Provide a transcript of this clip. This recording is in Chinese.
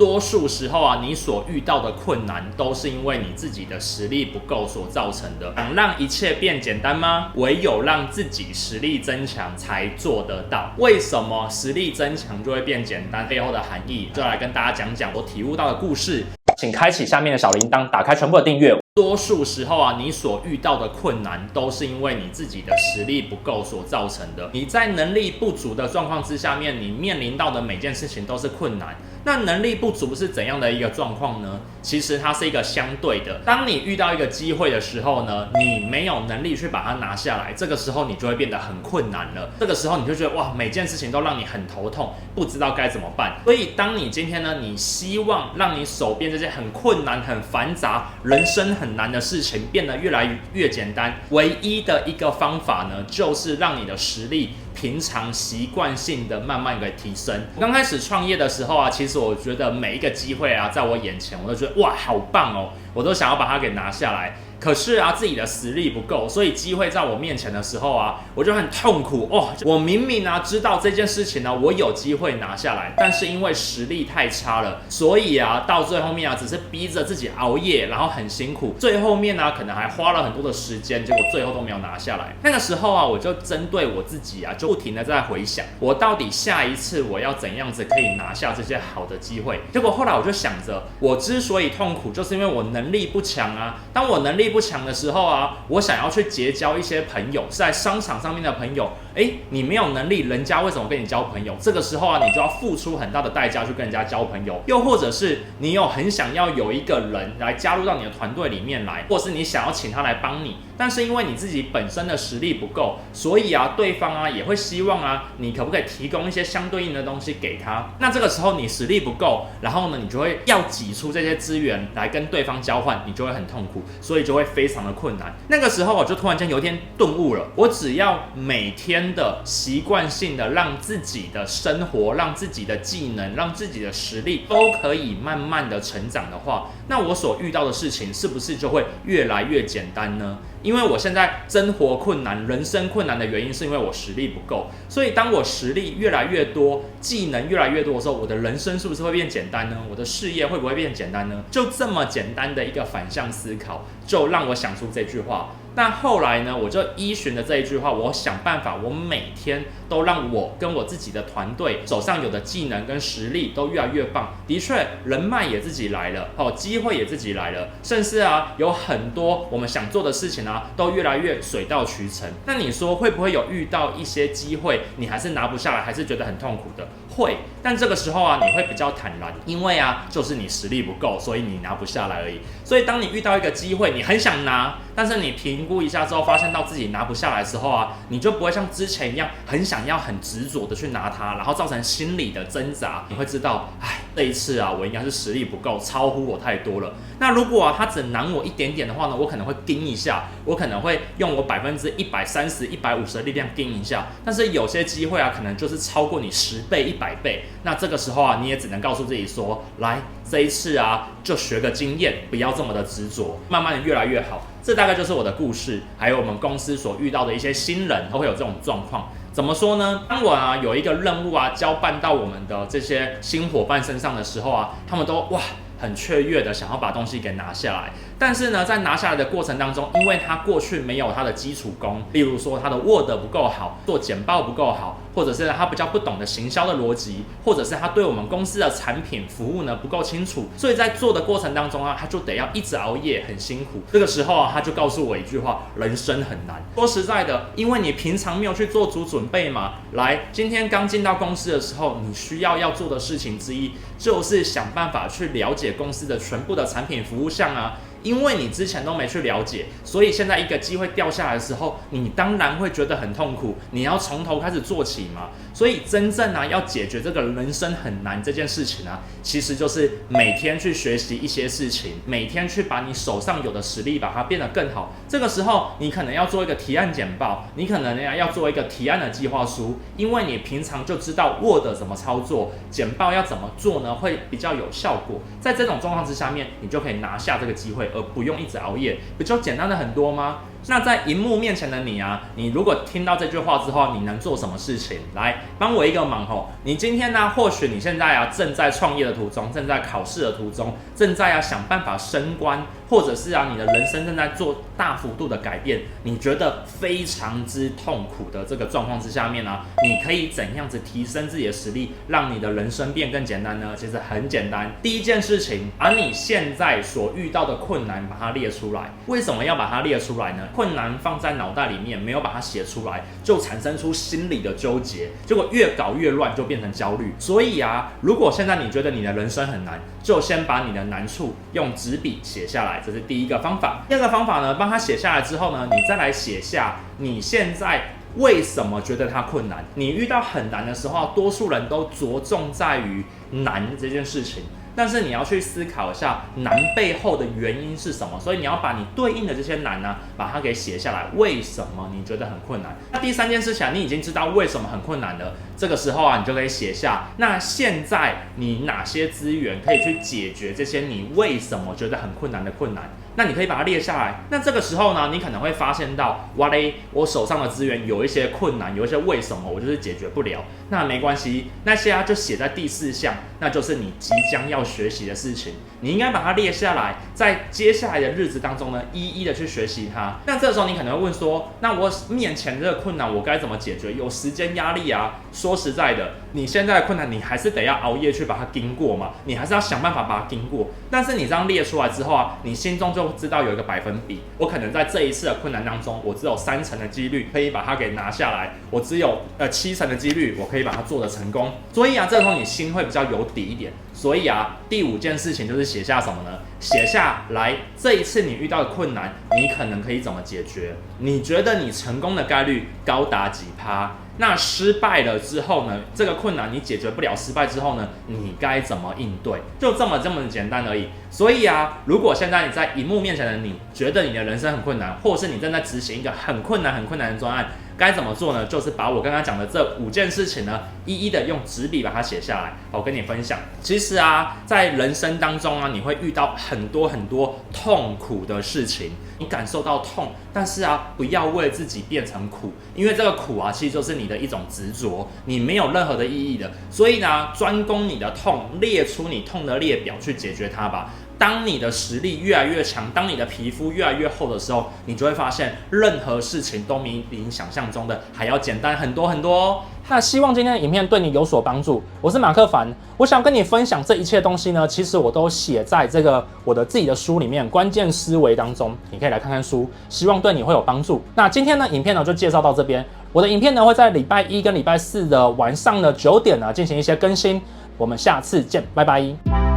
多数时候啊，你所遇到的困难都是因为你自己的实力不够所造成的。想让一切变简单吗？唯有让自己实力增强才做得到。为什么实力增强就会变简单？背后的含义，就来跟大家讲讲我体悟到的故事。请开启下面的小铃铛，打开全部的订阅。多数时候啊，你所遇到的困难都是因为你自己的实力不够所造成的。你在能力不足的状况之下面，你面临到的每件事情都是困难。那能力不足是怎样的一个状况呢？其实它是一个相对的。当你遇到一个机会的时候呢，你没有能力去把它拿下来，这个时候你就会变得很困难了。这个时候你就觉得哇，每件事情都让你很头痛，不知道该怎么办。所以当你今天呢，你希望让你手边这些很困难、很繁杂、人生很难的事情变得越来越简单，唯一的一个方法呢，就是让你的实力平常习惯性的慢慢给提升。我刚开始创业的时候啊，其实我觉得每一个机会啊，在我眼前，我都觉得哇，好棒哦，我都想要把它给拿下来。可是啊，自己的实力不够，所以机会在我面前的时候啊，我就很痛苦哦。我明明啊知道这件事情呢，我有机会拿下来，但是因为实力太差了，所以啊，到最后面啊，只是逼着自己熬夜，然后很辛苦，最后面呢，可能还花了很多的时间，结果最后都没有拿下来。那个时候啊，我就针对我自己啊，就不停的在回想，我到底下一次我要怎样子可以拿下这些好的机会。结果后来我就想着，我之所以痛苦，就是因为我能力不强啊。当我能力不强的时候啊，我想要去结交一些朋友，是在商场上面的朋友。你没有能力，人家为什么跟你交朋友？这个时候啊，你就要付出很大的代价去跟人家交朋友。又或者是你有很想要有一个人来加入到你的团队里面来，或是你想要请他来帮你，但是因为你自己本身的实力不够，所以啊，对方啊也会希望啊，你可不可以提供一些相对应的东西给他？那这个时候你实力不够，然后呢，你就会要挤出这些资源来跟对方交换，你就会很痛苦，所以就会非常的困难。那个时候我就突然间有一天顿悟了，我只要每天的习惯性的让自己的生活、让自己的技能、让自己的实力都可以慢慢的成长的话，那我所遇到的事情是不是就会越来越简单呢？因为我现在生活困难、人生困难的原因是因为我实力不够，所以当我实力越来越多、技能越来越多的时候，我的人生是不是会变简单呢？我的事业会不会变简单呢？就这么简单的一个反向思考，就让我想出这句话。那后来呢，我就依循着这一句话，我想办法，我每天都让我跟我自己的团队手上有的技能跟实力都越来越棒。的确，人脉也自己来了，机会也自己来了，甚至啊，有很多我们想做的事情啊，都越来越水到渠成。那你说会不会有遇到一些机会，你还是拿不下来，还是觉得很痛苦的？会，但这个时候啊，你会比较坦然，因为啊，就是你实力不够，所以你拿不下来而已。所以当你遇到一个机会，你很想拿，但是你评估一下之后，发现到自己拿不下来的时候啊，你就不会像之前一样很想要、很执着的去拿它，然后造成心理的挣扎。你会知道，这一次啊，我应该是实力不够，超乎我太多了。那如果啊，他只难我一点点的话呢，我可能会盯一下，我可能会用我130%、150%的力量盯一下。但是有些机会啊，可能就是超过你10倍、100倍。那这个时候啊，你也只能告诉自己说，来，这一次啊，就学个经验，不要这么的执着，慢慢的越来越好。这大概就是我的故事，还有我们公司所遇到的一些新人都会有这种状况。怎么说呢？当我啊有一个任务啊交办到我们的这些新伙伴身上的时候啊，他们都很雀跃的想要把东西给拿下来。但是呢，在拿下来的过程当中，因为他过去没有他的基础功，例如说他的 Word 不够好，做简报不够好，或者是他比较不懂的行销的逻辑，或者是他对我们公司的产品服务呢不够清楚，所以在做的过程当中啊，他就得要一直熬夜，很辛苦。这个时候啊，他就告诉我一句话：人生很难。说实在的，因为你平常没有去做足准备嘛，来，今天刚进到公司的时候，你需要做的事情之一，就是想办法去了解公司的全部的产品服务项啊。因为你之前都没去了解，所以现在一个机会掉下来的时候，你当然会觉得很痛苦。你要从头开始做起嘛。所以真正啊要解决这个人生很难这件事情啊，其实就是每天去学习一些事情，每天去把你手上有的实力把它变得更好。这个时候你可能要做一个提案简报，你可能要做一个提案的计划书，因为你平常就知道 Word 怎么操作，简报要怎么做呢，会比较有效果。在这种状况之下面，你就可以拿下这个机会，而不用一直熬夜，比较简单的很多吗？那在荧幕面前的你啊，你如果听到这句话之后，你能做什么事情？来帮我一个忙吼！你今天呢，或许你现在啊正在创业的途中，正在考试的途中，正在想办法升官，或者是你的人生正在做大幅度的改变，你觉得非常之痛苦的这个状况之下面呢，你可以怎样子提升自己的实力，让你的人生变更简单呢？其实很简单，第一件事情，把你现在所遇到的困难把它列出来。为什么要把它列出来呢？困难放在脑袋里面，没有把它写出来，就产生出心理的纠结，结果越搞越乱，就变成焦虑。所以如果现在你觉得你的人生很难，就先把你的难处用纸笔写下来，这是第一个方法。第二个方法呢，帮它写下来之后呢，你再来写下你现在为什么觉得它困难。你遇到很难的时候，多数人都着重在于难这件事情，但是你要去思考一下难背后的原因是什么，所以你要把你对应的这些难呢，把它给写下来。为什么你觉得很困难？那第三件事情你已经知道为什么很困难了，这个时候你就可以写下，那现在你哪些资源可以去解决这些你为什么觉得很困难的困难？那你可以把它列下来。那这个时候呢，你可能会发现到，哇嘞，我手上的资源有一些困难，有一些为什么我就是解决不了。那没关系，那些就写在第4项，那就是你即将要学习的事情。你应该把它列下来，在接下来的日子当中呢，一一的去学习它。那这个时候你可能会问说，那我面前这个困难我该怎么解决？有时间压力啊。说实在的，你现在的困难你还是得要熬夜去把它经过嘛，你还是要想办法把它经过。但是你这样列出来之后你心中就知道有一个百分比，我可能在这一次的困难当中，我只有3成的几率可以把它给拿下来，我只有7成的几率我可以把它做得成功。所以这时候你心会比较有底一点。所以第5件事情就是写下什么呢？写下来这一次你遇到的困难，你可能可以怎么解决？你觉得你成功的概率高达几%？那失败了之后呢？这个困难你解决不了，失败之后呢？你该怎么应对？就这么简单而已。所以如果现在你在荧幕面前的你觉得你的人生很困难，或是你正在执行一个很困难的专案，该怎么做呢？就是把我刚刚讲的这5件事情呢，一一的用纸笔把它写下来。我跟你分享，其实在人生当中你会遇到很多痛苦的事情，你感受到痛，但是不要为自己变成苦，因为这个苦其实就是你的一种执着，你没有任何的意义的。所以呢，专攻你的痛，列出你痛的列表去解决它吧。当你的实力越来越强，当你的皮肤越来越厚的时候，你就会发现任何事情都比你想象中的还要简单很多哦。那希望今天的影片对你有所帮助。我是马克凡，我想跟你分享这一切东西呢，其实我都写在这个我的自己的书里面，关键思维当中，你可以来看看书，希望对你会有帮助。那今天呢，影片呢就介绍到这边。我的影片呢会在礼拜1跟礼拜4的晚上的9点呢进行一些更新。我们下次见，拜拜。